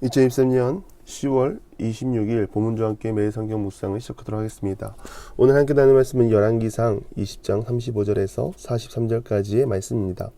2023년 10월 26일 본문과 함께 매일 성경 묵상을 시작하도록 하겠습니다. 오늘 함께 나눌 말씀은 열왕기상 20장 35절에서 43절까지의 말씀입니다.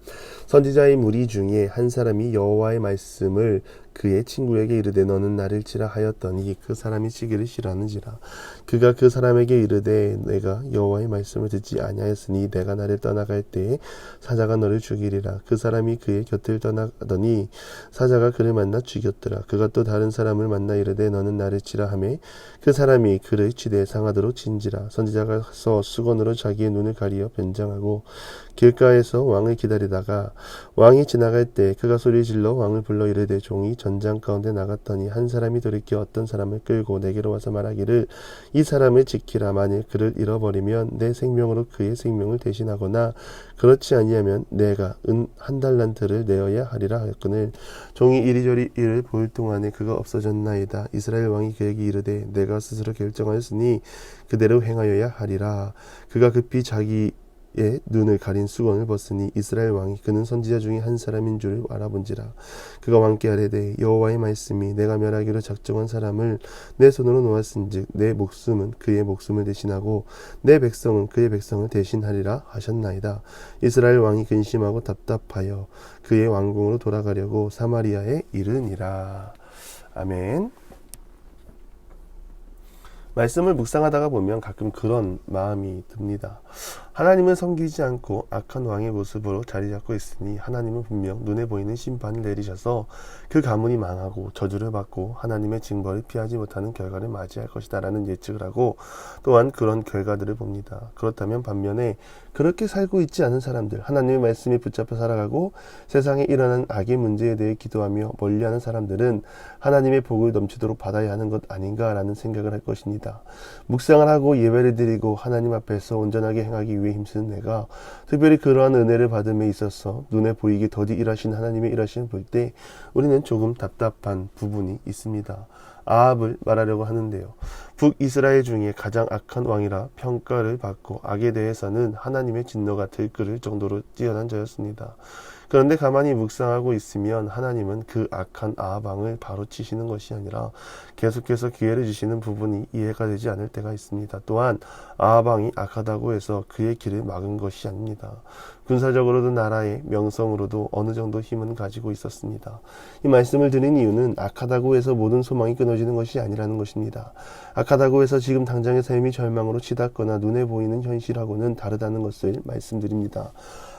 선지자의 무리 중에 한 사람이 여호와의 말씀을 그의 친구에게 이르되 너는 나를 치라 하였더니 그 사람이 치기를 싫어하는지라. 그가 그 사람에게 이르되 내가 여호와의 말씀을 듣지 아니하였으니 내가 나를 떠나갈 때에 사자가 너를 죽이리라. 그 사람이 그의 곁을 떠나가더니 사자가 그를 만나 죽였더라. 그가 또 다른 사람을 만나 이르되 너는 나를 치라 하매 그 사람이 그를 치되 상하도록 친지라. 선지자가 가서 수건으로 자기의 눈을 가리어 변장하고 길가에서 왕을 기다리다가 왕이 지나갈 때 그가 소리질러 왕을 불러 이르되 종이 전장 가운데 나갔더니 한 사람이 돌이켜 어떤 사람을 끌고 내게로 와서 말하기를 이 사람을 지키라. 만일 그를 잃어버리면 내 생명으로 그의 생명을 대신하거나 그렇지 아니하면 내가 은 한 달란트를 내어야 하리라 하였거늘 종이 이리저리 이를 볼 동안에 그가 없어졌나이다. 이스라엘 왕이 그에게 이르되 내가 스스로 결정하였으니 그대로 행하여야 하리라. 그가 급히 자기의 눈을 가린 수건을 벗으니 이스라엘 왕이 그는 선지자 중에 한 사람인 줄을 알아본지라. 그가 왕께 아뢰되 여호와의 말씀이 내가 멸하기로 작정한 사람을 내 손으로 놓았은즉 내 목숨은 그의 목숨을 대신하고 내 백성은 그의 백성을 대신하리라 하셨나이다. 이스라엘 왕이 근심하고 답답하여 그의 왕궁으로 돌아가려고 사마리아에 이르니라. 아멘. 말씀을 묵상하다가 보면 가끔 그런 마음이 듭니다. 하나님은 섬기지 않고 악한 왕의 모습으로 자리 잡고 있으니 하나님은 분명 눈에 보이는 심판을 내리셔서 그 가문이 망하고 저주를 받고 하나님의 징벌을 피하지 못하는 결과를 맞이할 것이다 라는 예측을 하고 또한 그런 결과들을 봅니다. 그렇다면 반면에 그렇게 살고 있지 않은 사람들, 하나님의 말씀에 붙잡혀 살아가고 세상에 일어난 악의 문제에 대해 기도하며 멀리하는 사람들은 하나님의 복을 넘치도록 받아야 하는 것 아닌가라는 생각을 할 것입니다. 묵상을 하고 예배를 드리고 하나님 앞에서 온전하게 행하기 위해 힘쓰는 내가 특별히 그러한 은혜를 받음에 있어서 눈에 보이게 더디 일하신 하나님의 일하심을 볼 때 우리는 조금 답답한 부분이 있습니다. 아합을 말하려고 하는데요. 북이스라엘 중에 가장 악한 왕이라 평가를 받고 악에 대해서는 하나님의 진노가 들끓을 정도로 뛰어난 자였습니다. 그런데 가만히 묵상하고 있으면 하나님은 그 악한 아합 왕을 바로 치시는 것이 아니라 계속해서 기회를 주시는 부분이 이해가 되지 않을 때가 있습니다. 또한 아합 왕이 악하다고 해서 그의 길을 막은 것이 아닙니다. 군사적으로도 나라의 명성으로도 어느 정도 힘은 가지고 있었습니다. 이 말씀을 드린 이유는 악하다고 해서 모든 소망이 끊어지는 것이 아니라는 것입니다. 악하다고 해서 지금 당장의 삶이 절망으로 치닫거나 눈에 보이는 현실하고는 다르다는 것을 말씀드립니다.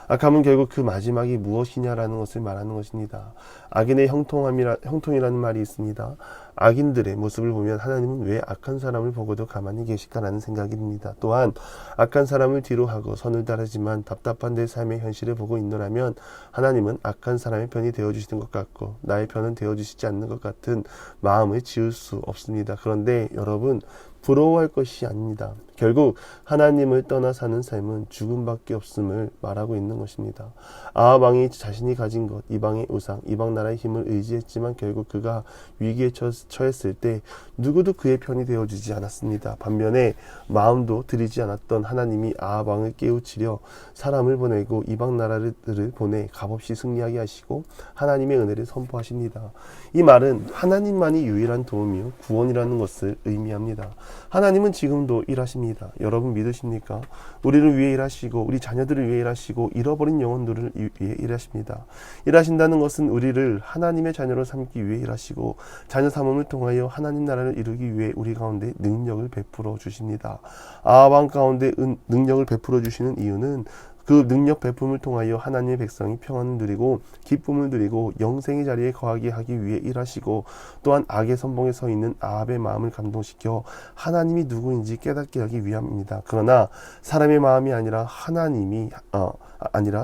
악함은 결국 그 마지막이 무엇이냐라는 것을 말하는 것입니다. 악인의 형통이라는 말이 있습니다. 악인들의 모습을 보면 하나님은 왜 악한 사람을 보고도 가만히 계실까라는 생각이 듭니다. 또한 악한 사람을 뒤로 하고 선을 따르지만 답답한 내 삶의 현실을 보고 있노라면 하나님은 악한 사람의 편이 되어주시는 것 같고 나의 편은 되어주시지 않는 것 같은 마음을 지울 수 없습니다. 그런데 여러분, 부러워할 것이 아닙니다. 결국 하나님을 떠나 사는 삶은 죽음밖에 없음을 말하고 있는 것입니다. 아합 왕이 자신이 가진 것, 이방의 우상, 이방 나라의 힘을 의지했지만 결국 그가 위기에 처했을 때 누구도 그의 편이 되어주지 않았습니다. 반면에 마음도 들이지 않았던 하나님이 아합 왕을 깨우치려 사람을 보내고 이방 나라들을 보내 값없이 승리하게 하시고 하나님의 은혜를 선포하십니다. 이 말은 하나님만이 유일한 도움이요 구원이라는 것을 의미합니다. 하나님은 지금도 일하십니다. 여러분 믿으십니까? 우리를 위해 일하시고 우리 자녀들을 위해 일하시고 잃어버린 영혼들을 위해 일하십니다. 일하신다는 것은 우리를 하나님의 자녀로 삼기 위해 일하시고 자녀 삼음을 통하여 하나님 나라를 이루기 위해 우리 가운데 능력을 베풀어 주십니다. 아합 왕 가운데 능력을 베풀어 주시는 이유는 그 능력 베품을 통하여 하나님의 백성이 평안을 누리고 기쁨을 누리고 영생의 자리에 거하게 하기 위해 일하시고 또한 악의 선봉에 서 있는 아합의 마음을 감동시켜 하나님이 누구인지 깨닫게 하기 위함입니다. 그러나 사람의 마음이 아니라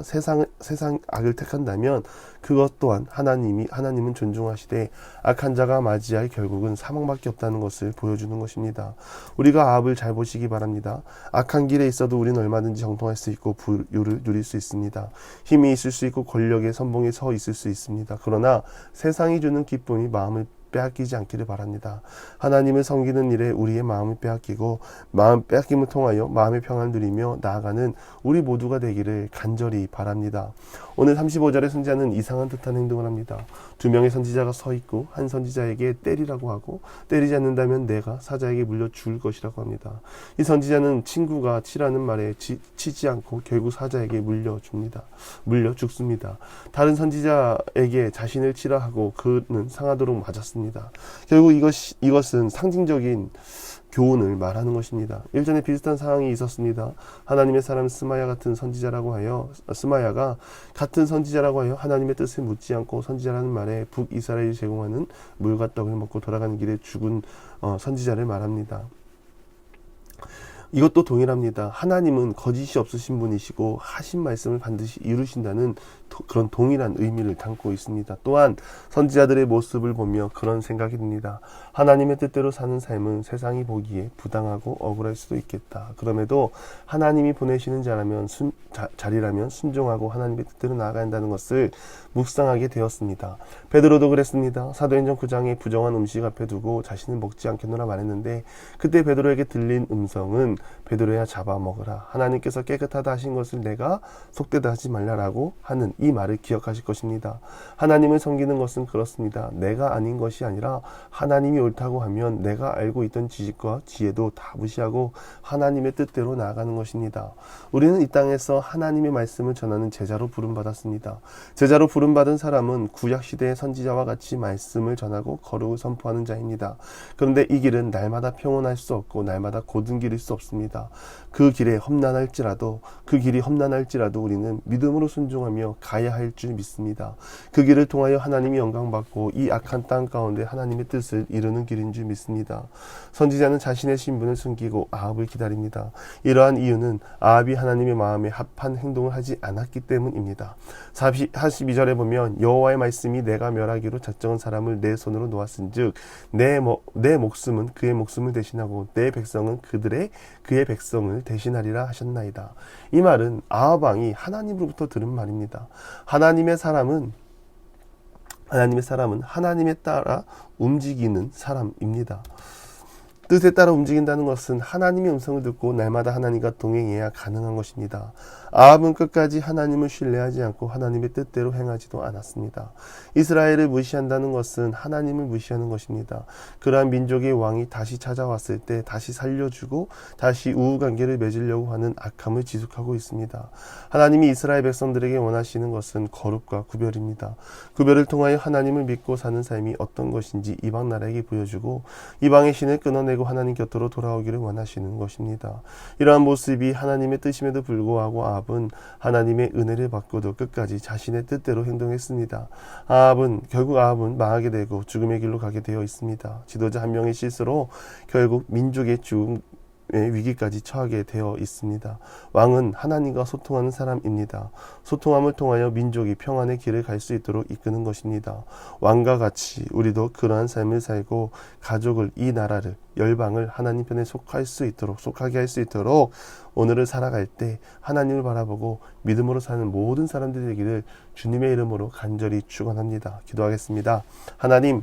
세상 악을 택한다면 그것 또한 하나님은 존중하시되 악한 자가 맞이할 결국은 사망밖에 없다는 것을 보여주는 것입니다. 우리가 아합을 잘 보시기 바랍니다. 악한 길에 있어도 우리는 얼마든지 형통할 수 있고 부유를 누릴 수 있습니다. 힘이 있을 수 있고 권력의 선봉에 서 있을 수 있습니다. 그러나 세상이 주는 기쁨이 마음을 빼앗기지 않기를 바랍니다. 하나님을 섬기는 일에 우리의 마음을 빼앗기고 마음 빼앗김을 통하여 마음의 평안을 누리며 나아가는 우리 모두가 되기를 간절히 바랍니다. 오늘 35절의 승자는 이상한 듯한 행동을 합니다. 두 명의 선지자가 서 있고 한 선지자에게 때리라고 하고 때리지 않는다면 내가 사자에게 물려 죽을 것이라고 합니다. 이 선지자는 친구가 치라는 말에 치지 않고 결국 사자에게 물려 죽습니다. 다른 선지자에게 자신을 치라 하고 그는 상하도록 맞았습니다. 결국 이것은 상징적인 교훈을 말하는 것입니다. 일전에 비슷한 상황이 있었습니다. 하나님의 사람 스마야가 같은 선지자라고 하여 하나님의 뜻을 묻지 않고 선지자라는 말에 북이스라엘이 제공하는 물과 떡을 먹고 돌아가는 길에 죽은 선지자를 말합니다. 이것도 동일합니다. 하나님은 거짓이 없으신 분이시고 하신 말씀을 반드시 이루신다는 그런 동일한 의미를 담고 있습니다. 또한 선지자들의 모습을 보며 그런 생각이 듭니다. 하나님의 뜻대로 사는 삶은 세상이 보기에 부당하고 억울할 수도 있겠다. 그럼에도 하나님이 보내시는 자리라면 순종하고 하나님의 뜻대로 나아가야 한다는 것을 묵상하게 되었습니다. 베드로도 그랬습니다. 사도행전 9장에 부정한 음식 앞에 두고 자신을 먹지 않겠노라 말했는데 그때 베드로에게 들린 음성은 베드로야 잡아먹으라. 하나님께서 깨끗하다 하신 것을 내가 속되다 하지 말라라고 하는 이 말을 기억하실 것입니다. 하나님을 섬기는 것은 그렇습니다. 내가 아닌 것이 아니라 하나님이 옳다고 하면 내가 알고 있던 지식과 지혜도 다 무시하고 하나님의 뜻대로 나아가는 것입니다. 우리는 이 땅에서 하나님의 말씀을 전하는 제자로 부름받았습니다. 제자로 부름받은 사람은 구약시대의 선지자와 같이 말씀을 전하고 거룩을 선포하는 자입니다. 그런데 이 길은 날마다 평온할 수 없고 날마다 고든 길일 수 없습니다. 그 길이 험난할지라도 우리는 믿음으로 순종하며 가야 할 줄 믿습니다. 그 길을 통하여 하나님이 영광받고 이 악한 땅 가운데 하나님의 뜻을 이루는 길인 줄 믿습니다. 선지자는 자신의 신분을 숨기고 아합을 기다립니다. 이러한 이유는 아합이 하나님의 마음에 합한 행동을 하지 않았기 때문입니다. 42절에 보면 여호와의 말씀이 내가 멸하기로 작정한 사람을 내 손으로 놓았은즉 내 목숨은 그의 목숨을 대신하고 내 백성은 그의 백성을 대신하리라 하셨나이다. 이 말은 아합 왕이 하나님으로부터 들은 말입니다. 하나님의 사람은 하나님에 따라 움직이는 사람입니다. 뜻에 따라 움직인다는 것은 하나님의 음성을 듣고 날마다 하나님과 동행해야 가능한 것입니다. 아합은 끝까지 하나님을 신뢰하지 않고 하나님의 뜻대로 행하지도 않았습니다. 이스라엘을 무시한다는 것은 하나님을 무시하는 것입니다. 그러한 민족의 왕이 다시 찾아왔을 때 다시 살려주고 다시 우호관계를 맺으려고 하는 악함을 지속하고 있습니다. 하나님이 이스라엘 백성들에게 원하시는 것은 거룩과 구별입니다. 구별을 통하여 하나님을 믿고 사는 삶이 어떤 것인지 이방 나라에게 보여주고 이방의 신을 끊어내고 하나님 곁으로 돌아오기를 원하시는 것입니다. 이러한 모습이 하나님의 뜻임에도 불구하고 아합은 하나님의 은혜를 받고도 끝까지 자신의 뜻대로 행동했습니다. 결국 아합은 망하게 되고 죽음의 길로 가게 되어 있습니다. 지도자 한 명의 실수로 결국 민족의 죽음의 위기까지 처하게 되어 있습니다. 왕은 하나님과 소통하는 사람입니다. 소통함을 통하여 민족이 평안의 길을 갈 수 있도록 이끄는 것입니다. 왕과 같이 우리도 그러한 삶을 살고 가족을, 이 나라를, 열방을 하나님 편에 속하게 할 수 있도록 오늘을 살아갈 때 하나님을 바라보고 믿음으로 사는 모든 사람들이 되기를 주님의 이름으로 간절히 축원합니다. 기도하겠습니다. 하나님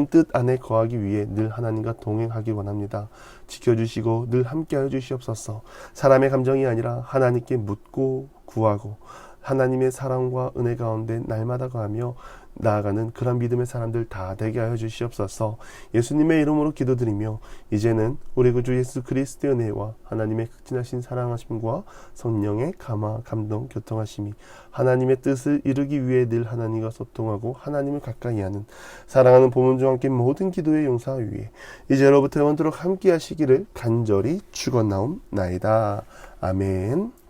뜻 안에 거하기 위해 늘 하나님과 동행하기 원합니다. 지켜주시고 늘 함께하여 주시옵소서. 사람의 감정이 아니라 하나님께 묻고 구하고 하나님의 사랑과 은혜 가운데 날마다 거하며 나아가는 그런 믿음의 사람들 다 되게 하여 주시옵소서. 예수님의 이름으로 기도드리며 이제는 우리 구주 예수 그리스도의 은혜와 하나님의 극진하신 사랑하심과 성령의 감화, 감동, 교통하심이 하나님의 뜻을 이루기 위해 늘 하나님과 소통하고 하나님을 가까이 하는 사랑하는 보문중과 함께 모든 기도의 용사 위에 이제로부터 영원토록 함께 하시기를 간절히 축원나옵나이다. 아멘.